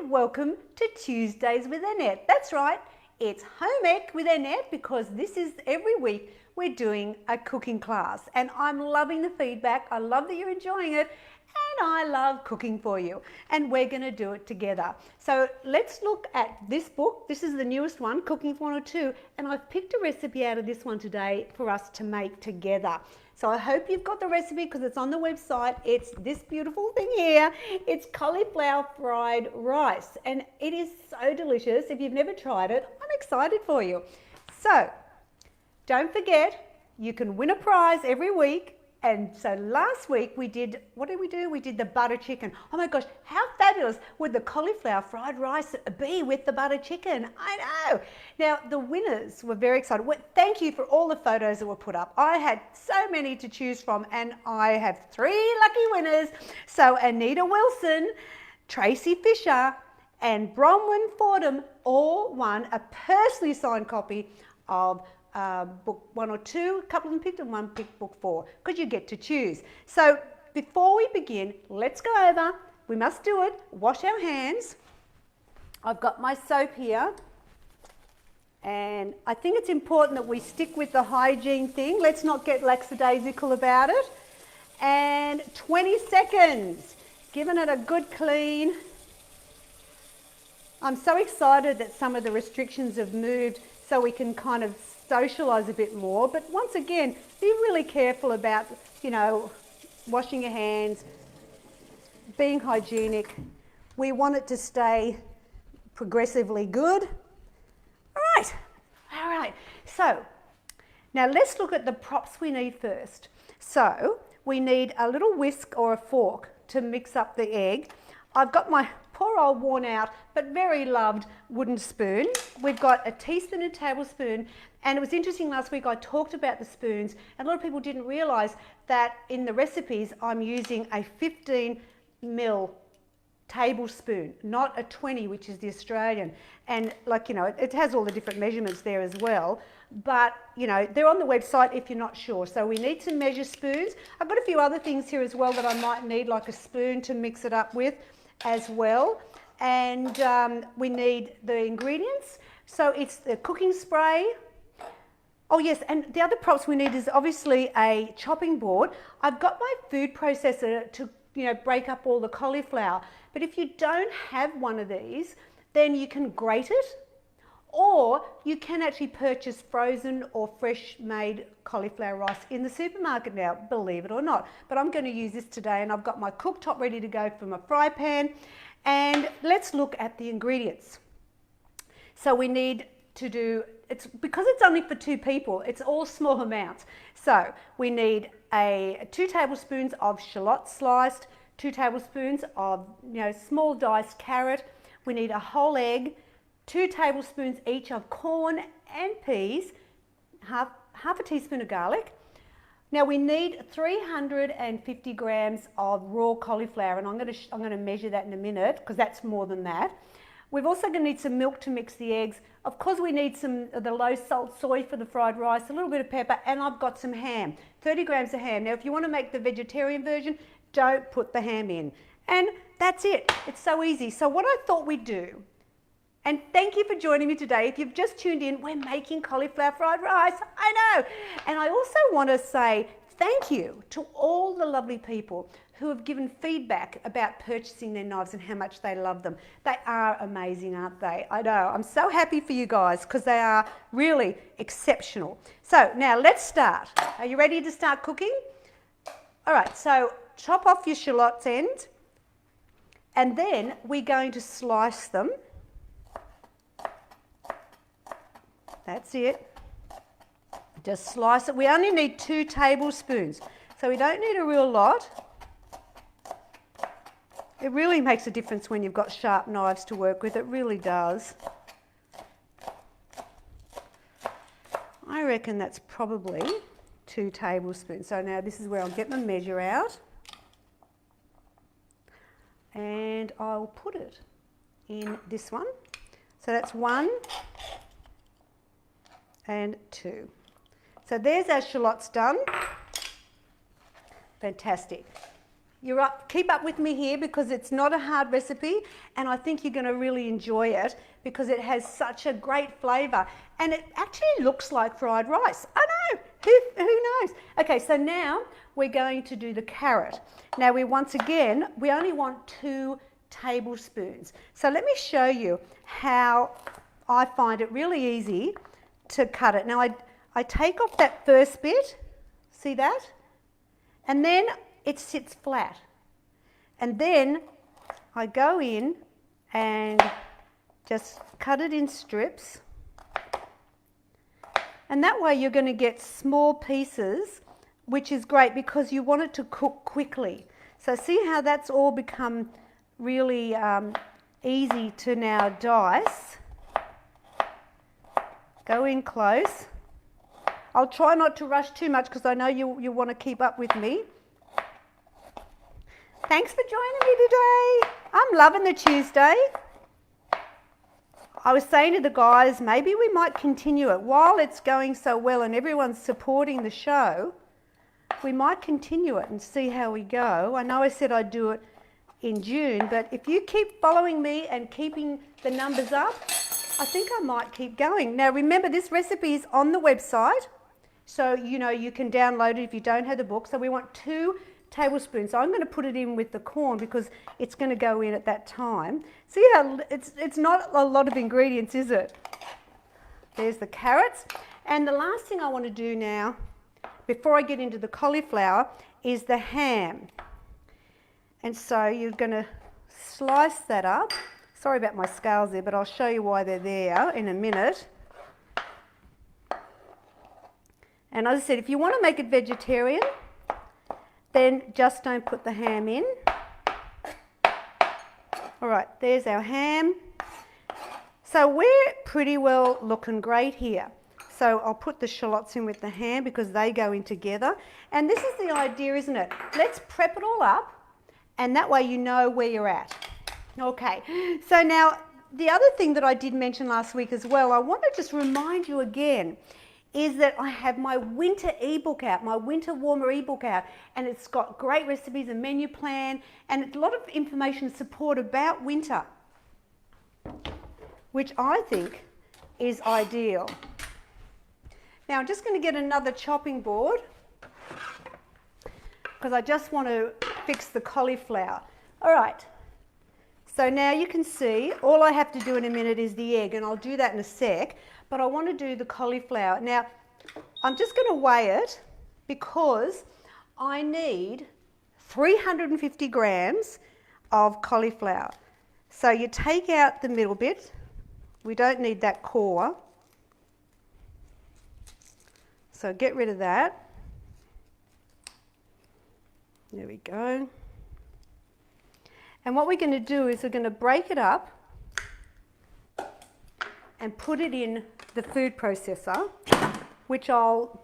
and welcome to Tuesdays with Annette. That's right, it's home ec with Annette because this is every week we're doing a cooking class and I'm loving the feedback. I love that you're enjoying it and I love cooking for you and we're going to do it together. So let's look at this book. This is the newest one, Cooking for 102, and I've picked a recipe out of this one today for us to make together. So I hope you've got the recipe because it's on the website. It's this beautiful thing here. It's cauliflower fried rice and it is so delicious. If you've never tried it, I'm excited for you. So don't forget, you can win a prize every week. And so last week we did, what did we do? We did the butter chicken. Oh my gosh, how fabulous would the cauliflower fried rice be with the butter chicken? I know. Now the winners were very excited. Thank you for all the photos that were put up. I had so many to choose from and I have 3 lucky winners. So Anita Wilson, Tracy Fisher and Bronwyn Fordham all won a personally signed copy of book 1 or 2, a couple of them picked and one picked book 4 because you get to choose. So before we begin, let's go over, we must do it, wash our hands. I've got my soap here and I think it's important that we stick with the hygiene thing. Let's not get lackadaisical about it. And 20 seconds, giving it a good clean. I'm so excited that some of the restrictions have moved so we can kind of socialise a bit more, but once again, be really careful about, you know, washing your hands, being hygienic. We want it to stay progressively good. All right, so now let's look at the props we need first. So we need a little whisk or a fork to mix up the egg. I've got my poor old worn out but very loved wooden spoon. We've got a teaspoon and tablespoon, and it was interesting last week I talked about the spoons and a lot of people didn't realise that in the recipes I'm using a 15 ml tablespoon, not a 20, which is the Australian. And like, you know, it has all the different measurements there as well, but you know, they're on the website if you're not sure. So we need to measure spoons. I've got a few other things here as well that I might need, like a spoon to mix it up with as well. And we need the ingredients. So it's the cooking spray. Oh yes, and the other props we need is obviously a chopping board. I've got my food processor to, you know, break up all the cauliflower. But if you don't have one of these, then you can grate it, or you can actually purchase frozen or fresh made cauliflower rice in the supermarket now, believe it or not. But I'm going to use this today and I've got my cooktop ready to go for my fry pan. And let's look at the ingredients. So we need to do, because it's only for 2 people, it's all small amounts. So we need 2 tablespoons of shallot sliced, 2 tablespoons of, you know, small diced carrot. We need a whole egg, 2 tablespoons each of corn and peas, half a teaspoon of garlic. Now we need 350 grams of raw cauliflower, and I'm going to measure that in a minute because that's more than that. We've also going to need some milk to mix the eggs. Of course, we need some of the low salt soy for the fried rice, a little bit of pepper, and I've got some ham, 30 grams of ham. Now, if you want to make the vegetarian version, don't put the ham in. And that's it. It's so easy. So what I thought we'd do, and thank you for joining me today. If you've just tuned in, we're making cauliflower fried rice. I know. And I also want to say thank you to all the lovely people who have given feedback about purchasing their knives and how much they love them. They are amazing, aren't they? I know. I'm so happy for you guys because they are really exceptional. So now let's start. Are you ready to start cooking? All right, so chop off your shallots end and then we're going to slice them. That's it. Just slice it. We only need 2 tablespoons, so we don't need a real lot. It really makes a difference when you've got sharp knives to work with. It really does. I reckon that's probably 2 tablespoons. So now this is where I'll get my measure out. And I'll put it in this one. So that's 1 and 2. So there's our shallots done. Fantastic. keep up with me here because it's not a hard recipe and I think you're going to really enjoy it because it has such a great flavour and it actually looks like fried rice. I know, who knows? Okay, so now we're going to do the carrot. Now we only want 2 tablespoons. So let me show you how I find it really easy to cut it. Now I take off that first bit, see that? And then it sits flat. And then I go in and just cut it in strips. And that way you're going to get small pieces, which is great because you want it to cook quickly. So see how that's all become really easy to now dice. Go in close. I'll try not to rush too much because I know you want to keep up with me. Thanks for joining me today. I'm loving the Tuesday. I was saying to the guys, maybe we might continue it. While it's going so well and everyone's supporting the show, we might continue it and see how we go. I know I said I'd do it in June, but if you keep following me and keeping the numbers up, I think I might keep going. Now remember, this recipe is on the website, so you know you can download it if you don't have the book. So we want 2 tablespoons. So I'm going to put it in with the corn because it's going to go in at that time. See how it's not a lot of ingredients, is it? There's the carrots. And the last thing I want to do now, before I get into the cauliflower, is the ham. And so you're going to slice that up. Sorry about my scales there, but I'll show you why they're there in a minute. And as I said, if you want to make it vegetarian, then just don't put the ham in. All right, there's our ham. So we're pretty well looking great here. So I'll put the shallots in with the ham because they go in together. And this is the idea, isn't it? Let's prep it all up and that way you know where you're at. Okay, so now the other thing that I did mention last week as well, I want to just remind you again, is that I have my winter ebook out, my winter warmer ebook out, and it's got great recipes, a menu plan, and a lot of information support about winter, which I think is ideal. Now I'm just going to get another chopping board because I just want to fix the cauliflower. All right, so now you can see all I have to do in a minute is the egg, and I'll do that in a sec. But I want to do the cauliflower. Now, I'm just going to weigh it because I need 350 grams of cauliflower. So you take out the middle bit. We don't need that core. So get rid of that. There we go. And what we're going to do is we're going to break it up and put it in the food processor, which I'll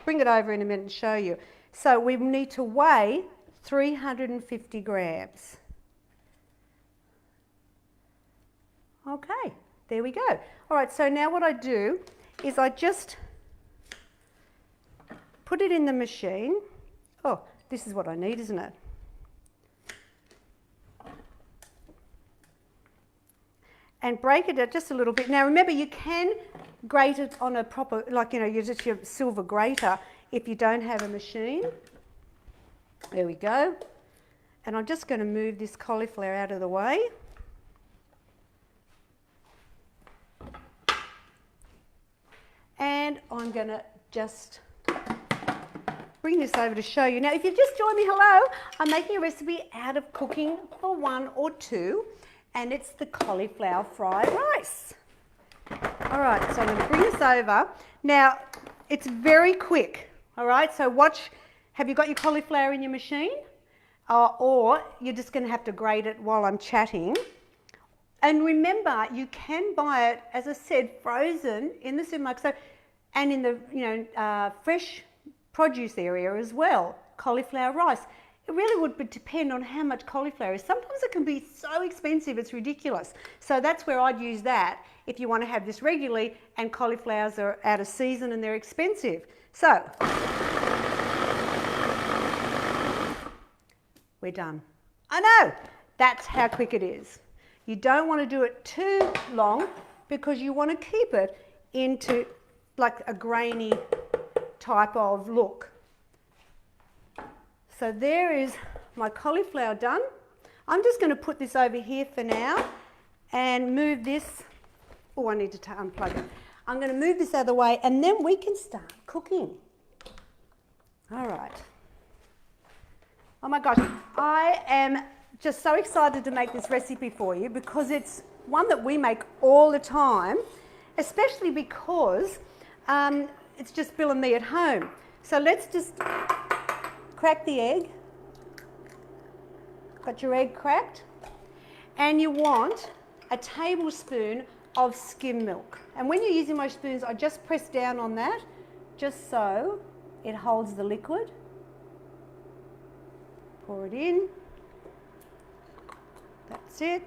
bring it over in a minute and show you. So we need to weigh 350 grams. Okay, there we go. All right, so now what I do is I just put it in the machine. Oh, this is what I need, isn't it? And break it just a little bit. Now remember, you can grate it on a proper, like, you know, use your silver grater if you don't have a machine. There we go. And I'm just going to move this cauliflower out of the way. And I'm going to just bring this over to show you. Now, if you've just joined me, hello, I'm making a recipe out of cooking for 1 or 2. And it's the cauliflower fried rice. All right, so I'm going to bring this over. Now, it's very quick, all right? So watch, have you got your cauliflower in your machine? Or you're just going to have to grate it while I'm chatting. And remember, you can buy it, as I said, frozen in the supermarket, so, and in the fresh produce area as well, cauliflower rice. It really would depend on how much cauliflower is. Sometimes it can be so expensive, it's ridiculous. So that's where I'd use that if you want to have this regularly, and cauliflowers are out of season and they're expensive. So, we're done. I know, that's how quick it is. You don't want to do it too long because you want to keep it into like a grainy type of look. So there is my cauliflower done. I'm just going to put this over here for now and move this. Oh, I need to unplug it. I'm going to move this out of the way and then we can start cooking. All right. Oh my gosh, I am just so excited to make this recipe for you because it's one that we make all the time, especially because it's just Bill and me at home. So let's just crack the egg. Got your egg cracked? And you want a tablespoon of skim milk. And when you're using my spoons, I just press down on that just so it holds the liquid. Pour it in. That's it.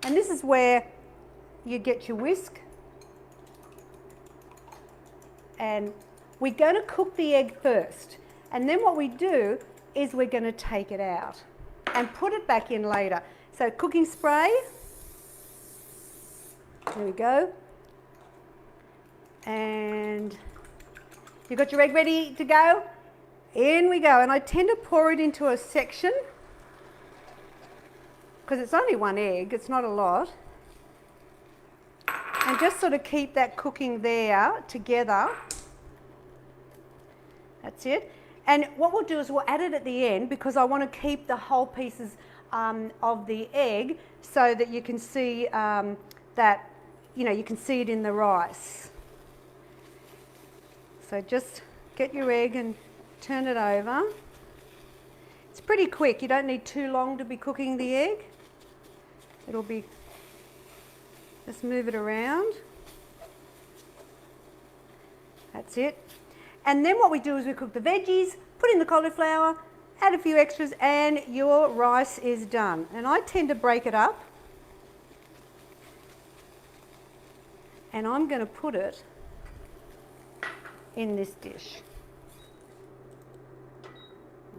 And this is where you get your whisk. And we're going to cook the egg first. And then what we do is we're going to take it out and put it back in later. So cooking spray. There we go. And you got your egg ready to go? In we go. And I tend to pour it into a section because it's only one egg, it's not a lot. And just sort of keep that cooking there together. That's it. And what we'll do is we'll add it at the end because I want to keep the whole pieces of the egg so that you can see that, you know, you can see it in the rice. So just get your egg and turn it over. It's pretty quick. You don't need too long to be cooking the egg. It'll be, just move it around. That's it. And then what we do is we cook the veggies, put in the cauliflower, add a few extras, and your rice is done. And I tend to break it up. And I'm going to put it in this dish.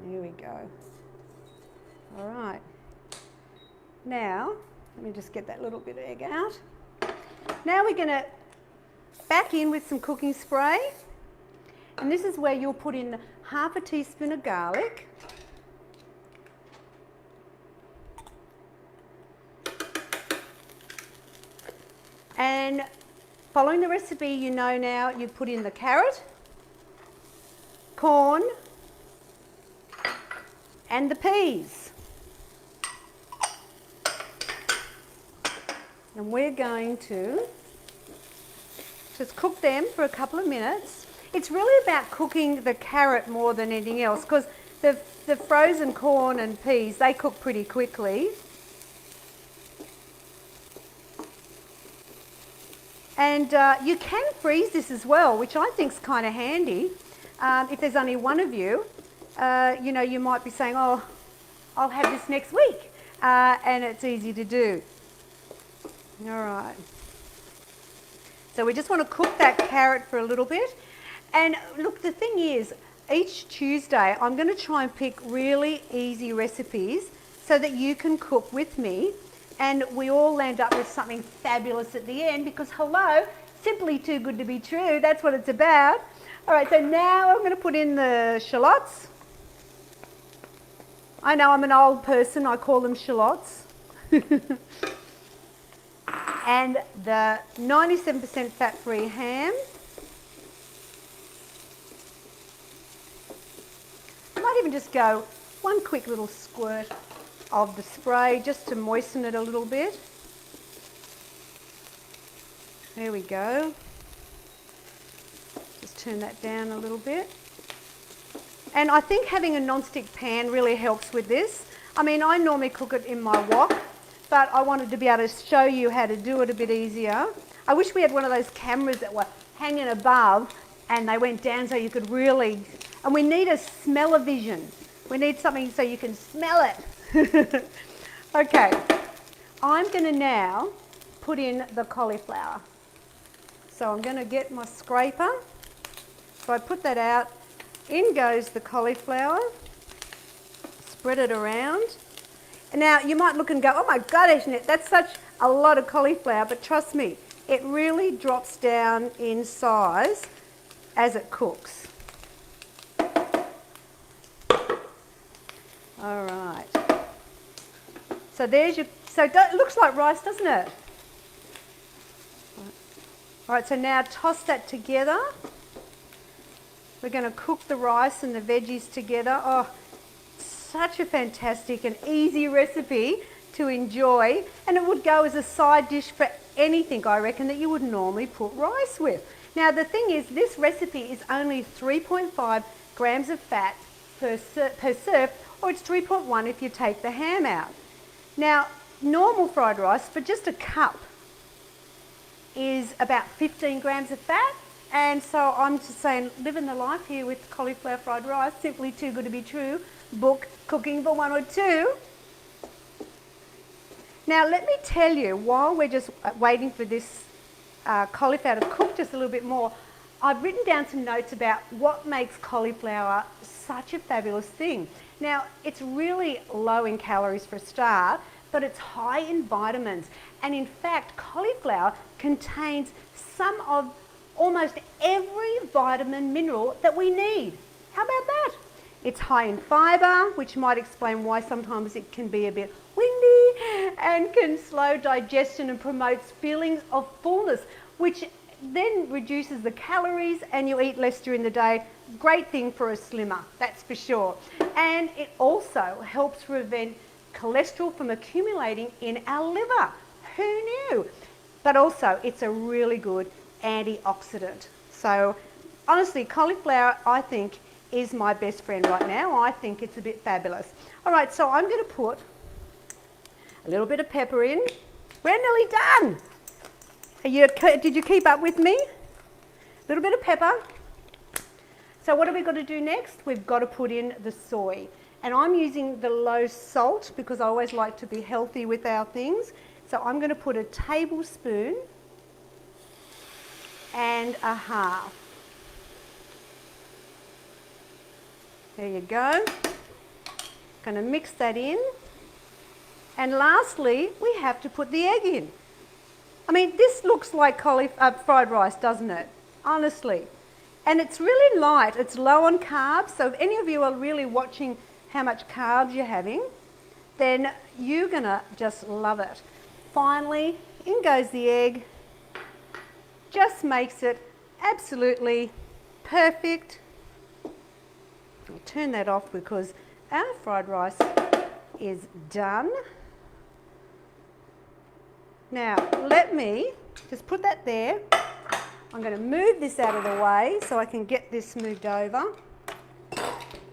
There we go. All right. Now, let me just get that little bit of egg out. Now we're going to back in with some cooking spray. And this is where you'll put in half a teaspoon of garlic. And following the recipe, you know now you put in the carrot, corn, and the peas. And we're going to just cook them for a couple of minutes. It's really about cooking the carrot more than anything else because the frozen corn and peas, they cook pretty quickly. And you can freeze this as well, which I think is kind of handy. If there's only one of you, you know, you might be saying, oh, I'll have this next week. And it's easy to do. All right. So we just want to cook that carrot for a little bit. And look, the thing is, each Tuesday I'm going to try and pick really easy recipes so that you can cook with me and we all end up with something fabulous at the end because, hello, simply too good to be true. That's what it's about. All right, so now I'm going to put in the shallots. I know I'm an old person, I call them shallots. And the 97% fat-free ham. I might even just go one quick little squirt of the spray just to moisten it a little bit. There we go. Just turn that down a little bit. And I think having a non-stick pan really helps with this. I mean, I normally cook it in my wok, but I wanted to be able to show you how to do it a bit easier. I wish we had one of those cameras that were hanging above and they went down so you could really, and we need a smell-o-vision. We need something so you can smell it. Okay, I'm going to now put in the cauliflower. So I'm going to get my scraper. So I put that out. In goes the cauliflower. spread it around. Now, you might look and go, oh my God, Annette, that's such a lot of cauliflower, but trust me, it really drops down in size as it cooks. All right. So there's your, so it looks like rice, doesn't it? All right, so now toss that together. We're going to cook the rice and the veggies together. Oh, such a fantastic and easy recipe to enjoy. And it would go as a side dish for anything, I reckon, that you would normally put rice with. Now, the thing is, this recipe is only 3.5 grams of fat per serve, or it's 3.1 if you take the ham out. Now, normal fried rice for just a cup is about 15 grams of fat. And so I'm just saying, living the life here with cauliflower fried rice, simply too good to be true. Book Cooking for One or Two. Now let me tell you, while we're just waiting for this cauliflower to cook just a little bit more, I've written down some notes about what makes cauliflower such a fabulous thing. Now, it's really low in calories for a start, but it's high in vitamins. And in fact, cauliflower contains some of almost every vitamin mineral that we need. How about that? It's high in fibre, which might explain why sometimes it can be a bit windy and can slow digestion and promotes feelings of fullness, which then reduces the calories and you eat less during the day. Great thing for a slimmer, that's for sure. And it also helps prevent cholesterol from accumulating in our liver. Who knew? But also, it's a really good antioxidant. So honestly, cauliflower, I think, is my best friend right now. I think it's a bit fabulous. All right, so I'm going to put a little bit of pepper in. We're nearly done. Did you keep up with me? A little bit of pepper. So what have we got to do next? We've got to put in the soy. And I'm using the low salt because I always like to be healthy with our things. So I'm going to put a tablespoon and a half. There you go. Going to mix that in. And lastly, we have to put the egg in. I mean, this looks like fried rice, doesn't it? Honestly. And it's really light. It's low on carbs. So if any of you are really watching how much carbs you're having, then you're going to just love it. Finally, in goes the egg. Just makes it absolutely perfect. I'll turn that off because our fried rice is done. Now, let me just put that there. I'm going to move this out of the way so I can get this moved over.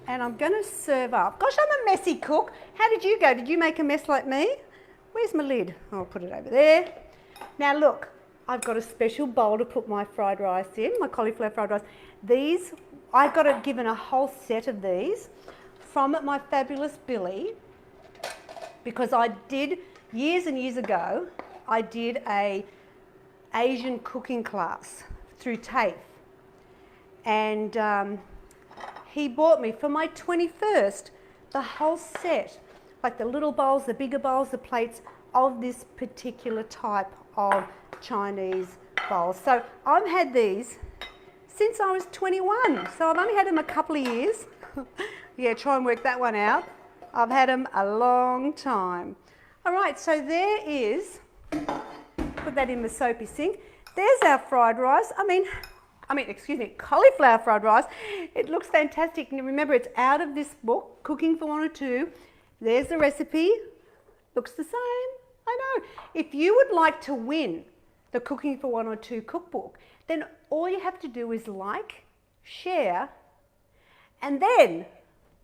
And I'm going to serve up. Gosh, I'm a messy cook. How did you go? Did you make a mess like me? Where's my lid? I'll put it over there. Now look, I've got a special bowl to put my fried rice in, my cauliflower fried rice. These, I got given a whole set of these from my fabulous Billy because I did, years and years ago, I did a Asian cooking class through TAFE. And he bought me for my 21st the whole set, like the little bowls, the bigger bowls, the plates of this particular type of Chinese bowls. So I've had these since I was 21. So I've only had them a couple of years. Yeah, try and work that one out. I've had them a long time. All right, so there is, put that in the soapy sink. There's our fried rice. Cauliflower fried rice. It looks fantastic. And remember, it's out of this book, Cooking for One or Two. There's the recipe. Looks the same. I know. If you would like to win the Cooking for One or Two cookbook, then all you have to do is like, share, and then,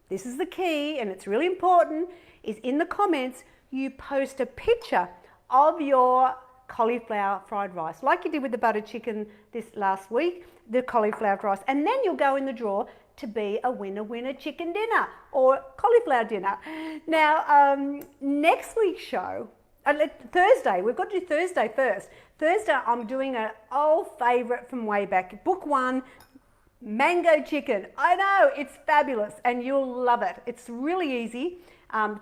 this is the key, and it's really important, is in the comments, you post a picture of your cauliflower fried rice, like you did with the butter chicken this last week, the cauliflower rice, and then you'll go in the draw to be a winner chicken dinner or cauliflower dinner. Now, next week's show, Thursday, we've got to do Thursday first. Thursday, I'm doing an old favourite from way back, book one, mango chicken. I know, it's fabulous and you'll love it. It's really easy.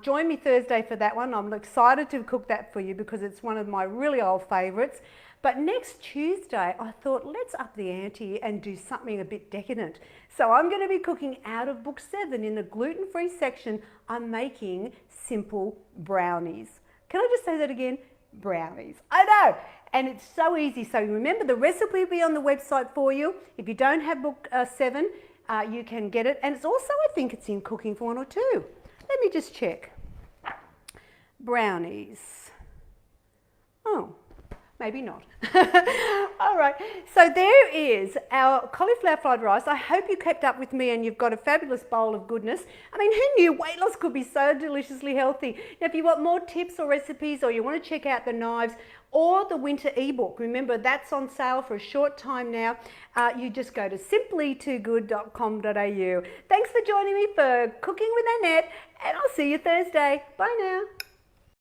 Join me Thursday for that one. I'm excited to cook that for you because it's one of my really old favourites. But next Tuesday, I thought let's up the ante and do something a bit decadent. So I'm going to be cooking out of book 7 in the gluten-free section. I'm making simple brownies. Can I just say that again? Brownies. I know. And it's so easy. So remember, the recipe will be on the website for you. If you don't have book 7, you can get it. And it's also, I think it's in Cooking for 1 or 2. Let me just check. Brownies. Oh. Maybe not. All right, so there is our cauliflower fried rice. I hope you kept up with me and you've got a fabulous bowl of goodness. I mean, who knew weight loss could be so deliciously healthy? Now, if you want more tips or recipes, or you want to check out the knives or the winter ebook, remember that's on sale for a short time now. You just go to simplytoogood.com.au. Thanks for joining me for Cooking with Annette, and I'll see you Thursday. Bye now.